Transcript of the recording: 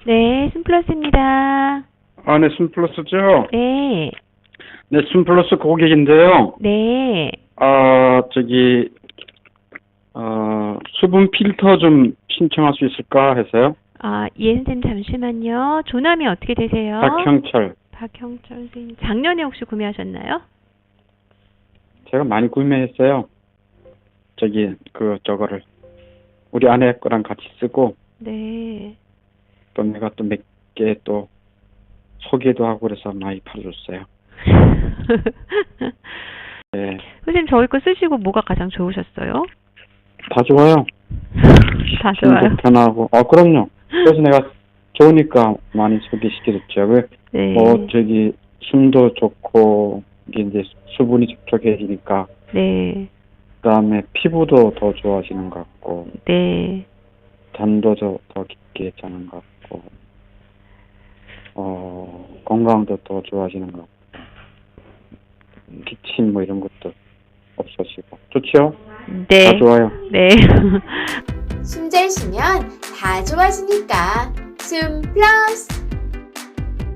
네, 순플러스입니다. 아, 네, 순플러스죠? 네, 네, 순플러스 고객인데요. 네. 수분 필터 좀 신청할 수 있을까 해서요. 아, 예, 선생님 잠시만요. 조남이 어떻게 되세요? 박형철. 박형철 선생님. 작년에 혹시 구매하셨나요? 제가 많이 구매했어요. 저거를. 우리 아내 거랑 같이 쓰고, 네. 또 내가 또 몇 개 또 소개도 하고 그래서 많이 팔아줬어요. 네, 선생님 저희 거 쓰시고 뭐가 가장 좋으셨어요? 다 좋아요. 다 좋아요. 숨도 편하고. 그럼요. 그래서 내가 좋으니까 많이 소개시켜줬죠. 네. 숨도 좋고, 이게 이제 수분이 촉촉해지니까, 네. 그 다음에 피부도 더 좋아지는 것 같고, 네. 잠도 더 깊게 자는 것 같고, 건강도 더 좋아지는 것 같고, 기침 뭐 이런 것도 없어지고. 좋죠? 네. 다 좋아요. 네. 숨 잘 쉬면 다 좋아지니까 숨 플러스